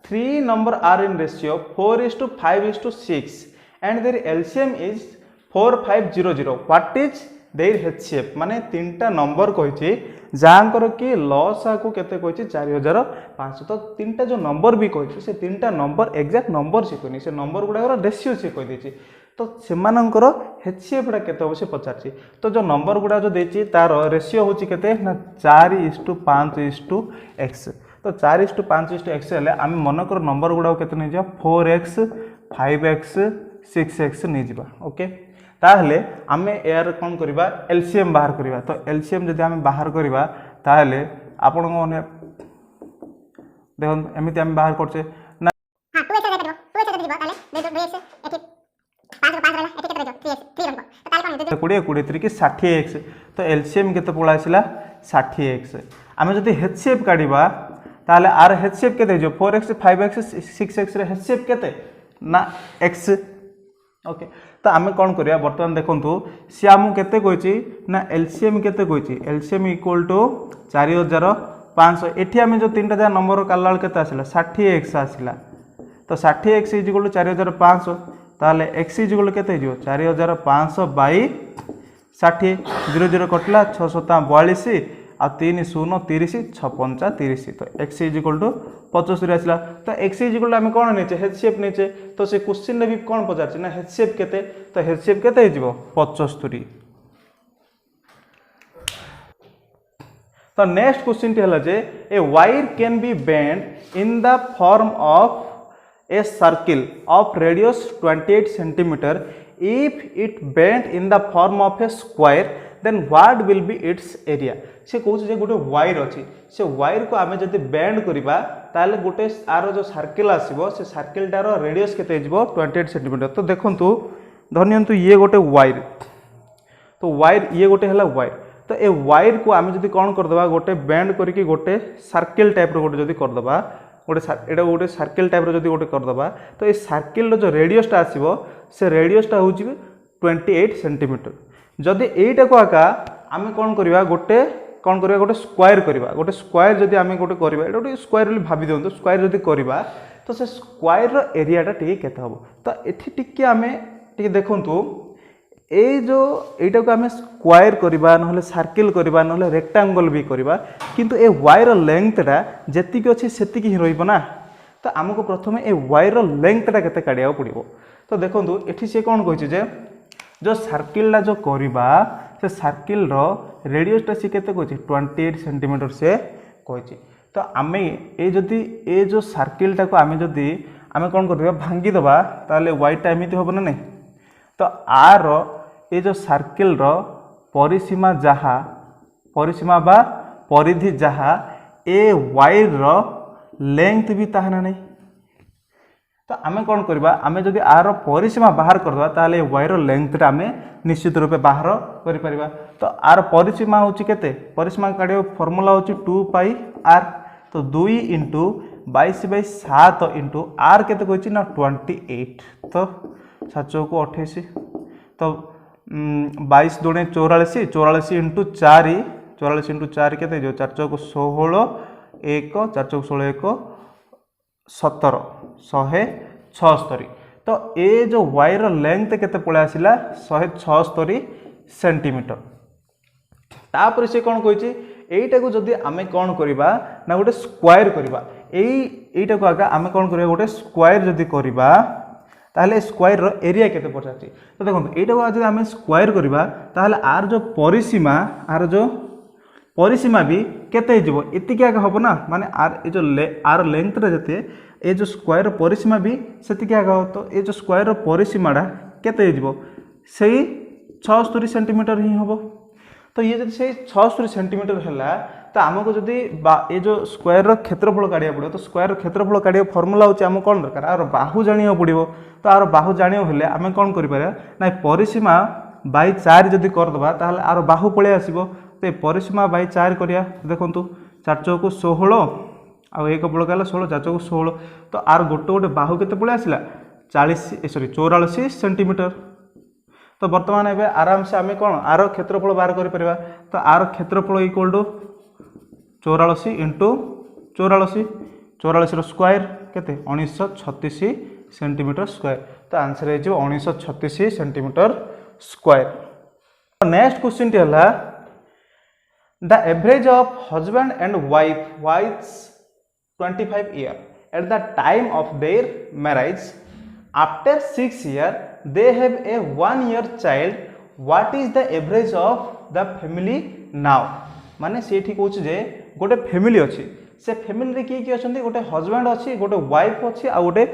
3 number are in ratio 4:5:6 and their LCM is 4500. What is their HCF? माने तीनटा number कही जहाँकर कि loss को केते कही 4500. तो तीनटा जो नंबर भी कही से तीनटा नंबर एक्जाक्ट नंबर से कहनी से नंबर गुड़ाकर रेशियो से कही देछि. तो सेमानंकर HCF टा केते हो से पचारछि. तो जो नंबर गुड़ा जो देछि तार रेशियो होछि केते ना 4:5:x. तो 4:5:x हेले आम मनकर नंबर गुड़ा केते नै जा 4x 5x 6x नहीं जा. ओके ताहले आमे यार कोन करबा एलसीएम बाहर करबा. तो एलसीएम जदि आमे बाहर करबा ताहले आपन को देखन एमिति आमे बाहर करछे ना. हां 2x दे परबो 2x दे दिबो ताले 2x एठी 5 रहला एठी केते रहजो 3x 3 रहबो. तो ताले कोन दे 20 23 की 60x. तो एलसीएम केते पळा आसिला 60x. आमे जदि एचसीएफ काढिबा ताहले आर एचसीएफ केते जो 4x 5x 6x रे एचसीएफ केते ना x. ओके तो आमे कौन करिया वर्तमान देखंतु सी आमु केते कहछि ना एलसीएम केते कहछि एलसीएम इक्वल टू 4500. एठी आमे जो तीनटा जा नंबर कालाल केते आसिला 60x आसिला. तो 60x इक्वल टू 4500 ताले x इक्वल केते जो 4500 बाई 60 0 0 कटला 6 7 42 आ 3 0 30 6 5 30. तो x इक्वल टू 75 आसला. तो x इक्वल आम कौन नेचे एचसीएफ नेचे. तो से क्वेश्चन भी कौन पचार ना एचसीएफ केते. तो एचसीएफ केते हो 75. तो नेक्स्ट क्वेश्चन टी हला जे a wire can be bend in the form of a circle of radius 28 centimetre if it bent in the form of a square then what will be its area. से कहूँ जे गोटे wire अच्छी से wire को आमे जदि bend करिबा ताले गोटे आर जो सर्किल आसीबो से सर्किलटार रेडियस केते जिवो 28 सेंटीमीटर. तो देखंतु धन्यंतु ये गोटे वायर. तो वायर ये गोटे हला वायर. तो ए वायर को आमे जदि कोन कर दबा गोटे बेंड करके गोटे सर्किल टाइप रो गोटे जदि कर दबा गोटे एटा गोटे सर्किल टाइप रो जदि गोटे कर दबा तो ए सर्किल रो जो रेडियस टा आसीबो से रेडियस टा होची 28 सेंटीमीटर. जदि एटा को आका आमे कोन करबा गोटे कोन करबा गोटे स्क्वायर करबा. गोटे स्क्वायर जदि आमे गोटे करबा एटा गोटे स्क्वायर ବୋଲି भाबी दियंतो. स्क्वायर जदि करबा तो से स्क्वायर रो एरिया टा टिके केते हबो. तो एठी टिके आमे टिके देखंतु ए जो एटा को आमे स्क्वायर करबा नहले सर्किल करबा नहले रेक्टेंगल भी करबा किंतु ए वायर लेंथ टा जेति कि अछि सेति कि रहइबो ना. तो हमको प्रथमे ए वायर लेंथ टा केते काढिया पड़िबो. तो देखंतु एठी से कोन कहछि जे जो सर्किल ला जो करबा से सर्किल रो रेडियस टा से केते कहछि 28 सेंटीमीटर से कहछि. तो आमे ए जदि ए जो सर्किल टा को आमे जदि आमे कोन करबा भांगी दबा ताले वायर टा एमिति होबो ना नै. तो आर ए जो सर्किल रो परिसीमा जहा परिसीमा बा परिधि जहा ए वायर रो लेंथ भी ताहना नै. तो आमे कौन करबा आमे जदि आर परिसीमा बाहर करदबा ताले वायर लेंथ आमे निश्चित रूपे बाहर करि परिबा. तो आर परिसीमा होची केते परिसीमा काढियो फार्मूला होची 2 पाई r. तो 2 इंटू 22/7 इंटू r केते कहछि ना 28. तो 7 को 28 तो 22 दुणे 44 44 इंटू 4 44 इंटू 4 केते जो 4 को 16 1 4 को 16 1 17 176. तो ए जो वायर लेंथ केते पळे आसिला 176 सेंटीमीटर. तापर से कोन कहछि एटा को जदि आमे कोन करिबा ना गोटे स्क्वायर करिबा एटा को आगा आमे कोन करिबा गोटे स्क्वायर जदि करिबा ताहले स्क्वायर रो एरिया केते पचाछि. तो देखो एटा को जदि आमे स्क्वायर करिबा ताहले आर जो परिसीमा भी केते हिजबो एतिके आगा हबो ना. माने आर ए जो आर लेंथ रे जते ए जो स्क्वायर परिसीमा भी सेतिके आगा हो. तो ए जो स्क्वायर परिसीमाडा केते हिजबो सेही 76 सेंटीमीटर ही हबो. तो ये जब से 76 सेंटीमीटर है तो आमको जदि ये जो स्क्वायर क्षेत्रफल काढ़ा पड़ो तो स्क्वायर क्षेत्रफल काढ़ा फर्मूला होची आम कौन दरकार आर बाहु जाना पड़ो. तो आर बाहु जाना हेले आम कौन कर ना परिसीमा बाई 4 जदि करदे ताहले आर बाहु पलि आसो. तो परिसीमा बाई 4 करिया देखु 4 चौको 16 आ 1 बड़का 16 4 चौको 16. तो आर गोटे गोटे बाहु केते पलि आसला 44 सेंटीमीटर. तो बर्तमान एबे आराम से आमे कौन आर क्षेत्रफल बाहर कर परिबा. तो आर क्षेत्रफल इक्वल टू 84 इंटू 84 44 स्क्वायर केते 1936 सेंटीमीटर स्क्वायर। तो आंसर है 1936 सेंटीमीटर स्क्वायर। नेक्स्ट क्वेश्चन टी हला the average of husband and wife was 25 year at the time of their marriage after 6 year they have a 1 year child what is the average of the family now. माने से ठीक होछ जे गोटे family अछि से family रे किए किए अछंती गोटे हस्बैंड अछि गोटे वाइफ अछि आ गोटे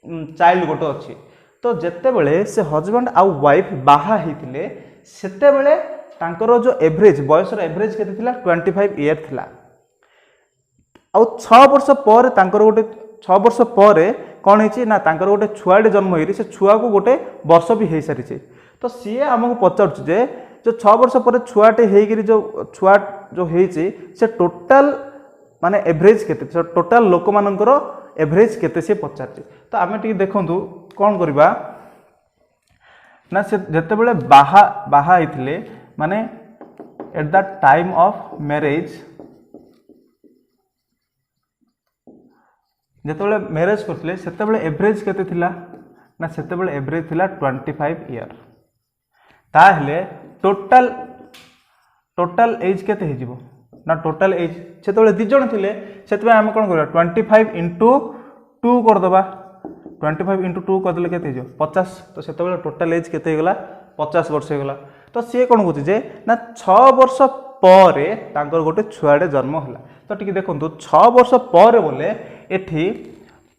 चाइल्ड गोटे अछि। तो जेते बेले से हस्बैंड आ वाइफ बाहा हिथिले सेते बेले तांकर जो एवरेज बयसर एवरेज केते थिला 25 ईयर थिला। आ 6 वर्ष पर तांकर गोटे 6 वर्ष पर कौन है ना तांकर गोटे छुआटे जन्म होई से छुआ को गोटे वर्ष भी हो सारी। तो सी आमको पचार जे जो 6 वर्ष पर छुआटे होगी जो छुआ जो होती से टोटाल माने एवरेज केते टोटाल लोक मानकर एवरेज केते से पचार। तो आम टी देखु कौन करवा ना से जिते बड़े बाहा होते माने eight the time of marriage जिते मैरिज करते से एवरेज केते थिला ना से एवरेज थिला 25 ईयर। ताहले टोटाल टोटाल एज केते हे जिवो ना टोटाल एज से दी जन थिले से आम कौन करवा 25 इंटू 2 करदबा 25 इंटू 2 करदे केते हो 50। तो से टोटाल एज केते गला 50 वर्ष हो गला। तो सी कौन कहूँ जे ना 6 वर्ष पर तांकर गोटे छुआटे जन्म होला। तो टिके देखो 6 वर्ष पर बोले एठी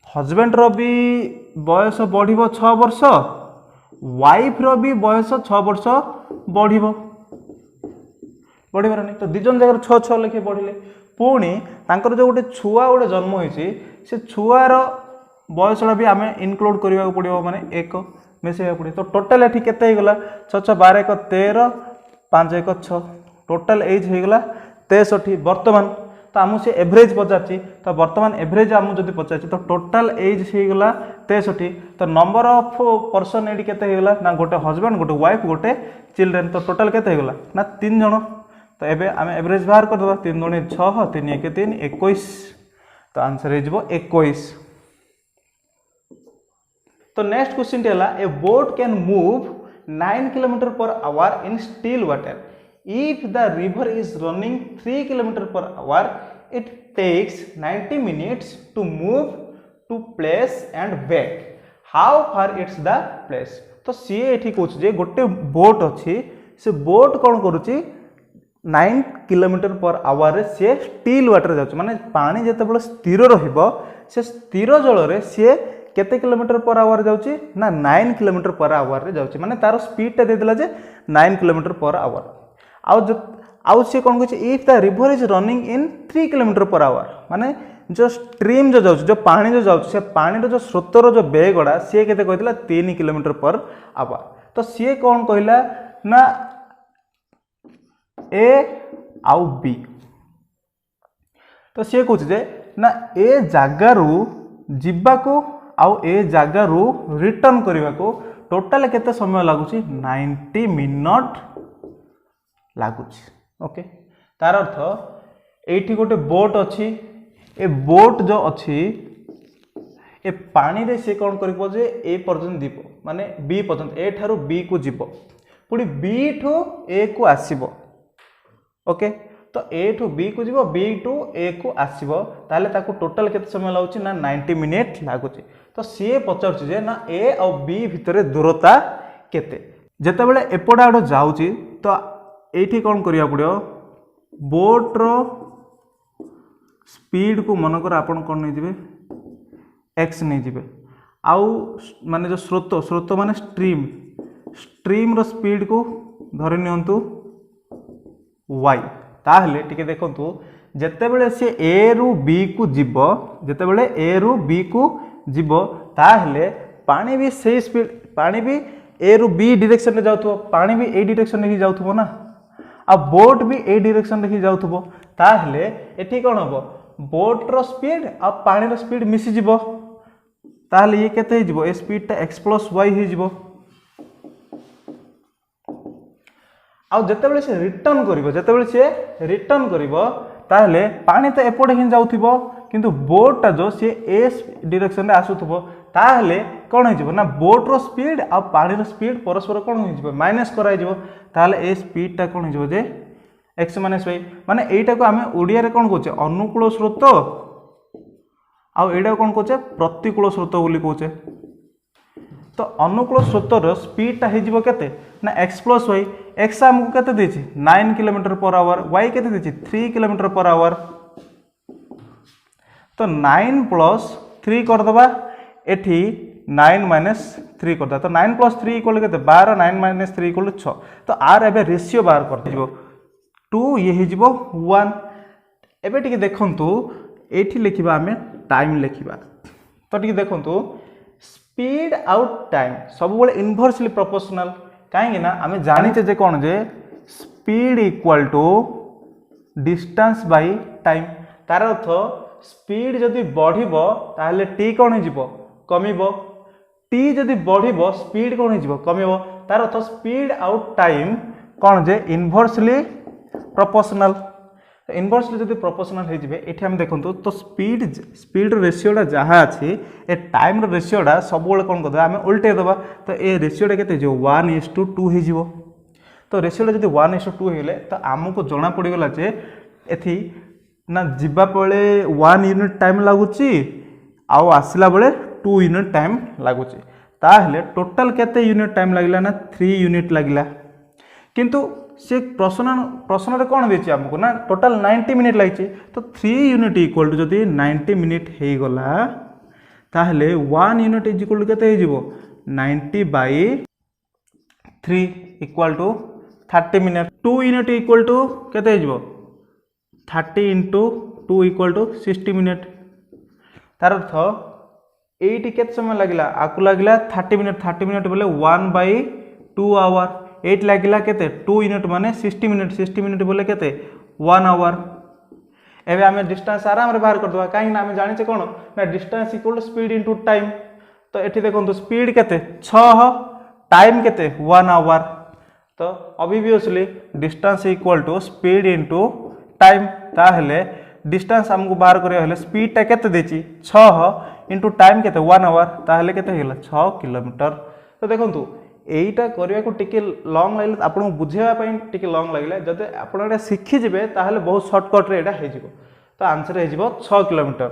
हस्बैंड रो भी बयस बढ़िबो 6 वर्ष वाइफ रो भी बयस 6 वर्ष बढ़िबो बढ़िबार नहीं। तो दिजन जगह 6 लेखे बढ़िले पुणी तांकर जो गोटे छुआ गोटे जन्म होइछि से छुआर बयसटा भी आमे इनक्लूड करबा पड़िबो माने 1 मिसेबा पड़िबो। तो टोटाल एठी केते हे गला 6 6 12 1 13 5 1 6 टोटाल एज हो गला 63 वर्तमान। तो आमु से एवरेज पचारछि तो वर्तमान एवरेज आमु जदि पचारछि तो टोटाल एज हो गला 63। तो नंबर ऑफ पर्सन एडी केते हो गला ना गोटे हस्बैंड गोटे वाइफ गोटे चिल्ड्रेन। तो टोटाल केते हो गला ना 3 जण। तो एबे आम एवरेज बाहर कर दबा 3 दूनी 6 3 1 3 21। तो आंसर हे जिवो 21। तो नेक्स्ट क्वेश्चन टी हला ए boat can move 9 kilometre per our in still water if the river is running 3 kilometer per hour it takes 90 minutes to move to place and back how far it's the place। तो सी एठी कहूँ जे गोटे boat अच्छी से boat कौन करुच्ची 9 kilometre per hour सी still water जाऊँ माने पानी जिते स्थिर रहिबो से स्थिर जल रे सी केते किलोमीटर पर आवर जाऊँची ना 9 किलोमीटर पर आवर रे जाऊँची माने तार स्पीड टा देदेला जे 9 किलोमीटर पर आवर। आउ सी कौन कहते if the river is running in 3 kilometre per our माने जो स्ट्रीम जो जाऊँ जो पानी जो जाऊँ से पानी जो स्रोतर जो बेगड़ा सी के 3 किलोमीटर पर आवर। तो सी कौन कहला ना ए आउ बी। तो सी कहूँ जे ना ए जगारू जीवाको आउ ए जगारू रिटर्न करने को टोटाल केते समय लगुच 90 मिनट लगुच। ओके तार अर्थ एठी गोटे बोट अच्छी ए बोट जो अच्छी ए पानी रे से कौन करिपो जे ए पर्यंत दीप माने बी पर्यंत ए ठारू बी को जीवो पुणी बी ठू ए को आसीबो। ओके तो ए ठू बी को जीवो बी टू ए को आसीबो ताले ताको टोटल केते समय लागुची ना 90 मिनिट लागुची। तो सी पचारुची जे ना ए और बी भितरे दूरता केते जेते बेले एपडा आडो जाउची तो एठी कौन करिया पड़ियो बोट रो स्पीड को मनकर आपण कौन नहीं जिवे एक्स नहीं जिवे आउ माने जो स्रोत स्रोत माने स्ट्रीम स्ट्रीम रो स्पीड को धरि नियंतु वाई। ताहले टिके देखंतु जेते बेले से ए रु बी को जीवो जेते बेले ए रु बी को जीवो ताहले पानी भी सही स्पीड पानी भी ए रु बी डायरेक्शन रे जाउथबो पानी भी ए डायरेक्शन रे जाउथबो ना आ बोट भी ए डायरेक्शन रे जाउथबो ताहले एठी कोन हबो बोट रो स्पीड आ पानी रो स्पीड मिसी जिवो ताहले ये केते हे जिवो ए स्पीड ता x + y हे जिवो। आ जेतेबेले से रिटर्न करिवो जेतेबेले से रिटर्न करिवो ताहले पानी तो एपटे हिं जाउथबो किंतु बोटटा जो सी ए डायरेक्शन रे आसुथबो ताहले कौन हो ना बोट्र स्पीड आ पानी स्पीड परस्पर कौन हो माइनस कराइजिवो ताहले ए स्पीडटा कौन हो जे एक्स माइनस वाई माने एटा को आम ओडिया रे कौन कहचे अनुकूल स्रोत आ एटा कौन कहचे प्रतिकूल स्रोत बोली कहचे। तो अनुकूल स्रोतर स्पीडटा हो केते ना एक्स प्लस वाई एक्स आमको केते देछि 9 किलोमीटर पर आवर वाई केते देछि 3 किलोमीटर पर आवर। तो 9 प्लस 3 करदबा एठी 9 माइनस 3 करदा तो 9 प्लस 3 इक्वल केते 12 9 माइनस 3 इक्वल 6। तो आर एबे रेशियो बाहर कर दिबो 2 ये हो 1। एबे टिके देखंतु एठी लिखिबा हमें टाइम लिखिबा तो टिके देखंतु स्पीड आउट टाइम सब बड़े इनवर्सली प्रोपोर्शनल कहीं ना आम जानीचे जे कौन जे speed equal to distance by time तार अर्थ स्पीड जदि बढ़िबो ताहले टी कौन हो कमिबो टी जदि बढ़िबो स्पीड कौन हो कमिबो तार अर्थ स्पीड आउट टाइम कौन जे इनवर्सली प्रोपोर्शनल। इनवर्सली जदि प्रोपोर्शनल हो जाए ये आम देखो तो स्पीड रेशियोटा जहाँ अच्छी ए टाइम रेशियोटा सब कौन कर आम उल्टे दबा तो ये रेशियोटा के 1:2 हो। तो रेशियोटा जब 1:2 हो तो आमको जना पड़गला जे एथि ना जीवा बेले 1 यूनिट टाइम लगुच आसला बेले 2 यूनिट टाइम लगुच ताहले टोटाल केते यूनिट टाइम लगला ना 3 यूनिट लगला किंतु से प्रश्न रे कौन देछि हमको ना टोटाल 90 मिनिट लगी तो 3 यूनिट इक्वल टू जदि 90 मिनिट हो गला ताहले 1 यूनिट इज इक्वल टू केते हो 90/3 equal to 30 minute 2 unit equal to केते हो 30 × 2 इक्वल टू 60 मिनिट। तार अर्थ एटी केते समय लगला आकु लगला 30 मिनिट बोले 1/2 आवर 8 लगिला केते 2 यूनिट माने 60 मिनिट बोले केते 1 आवर। एबे आमे डिस्टेंस आराम रे बाहर कर दवा काहे ना आमे जानि छे कोन ना distance equal to speed into time. तो एठी देखंतु स्पीड केते 6 टाइम केते 1 आवर। तो obviously distance equal to speed into time ताहले डिस्टेंस हमको बाहर करिया हले स्पीड टा केते देछि 6 इनटू टाइम केते 1 आवर ताहले केते हेला 6 किलोमीटर। तो देखंतु एटा करने को टिके लॉन्ग लगे आपको बुझेगा टिके लॉन्ग लगे जब आप शिखिजे ताहले बहुत सर्टकट रे एटा हो तो आंसर हो 6 किलोमीटर।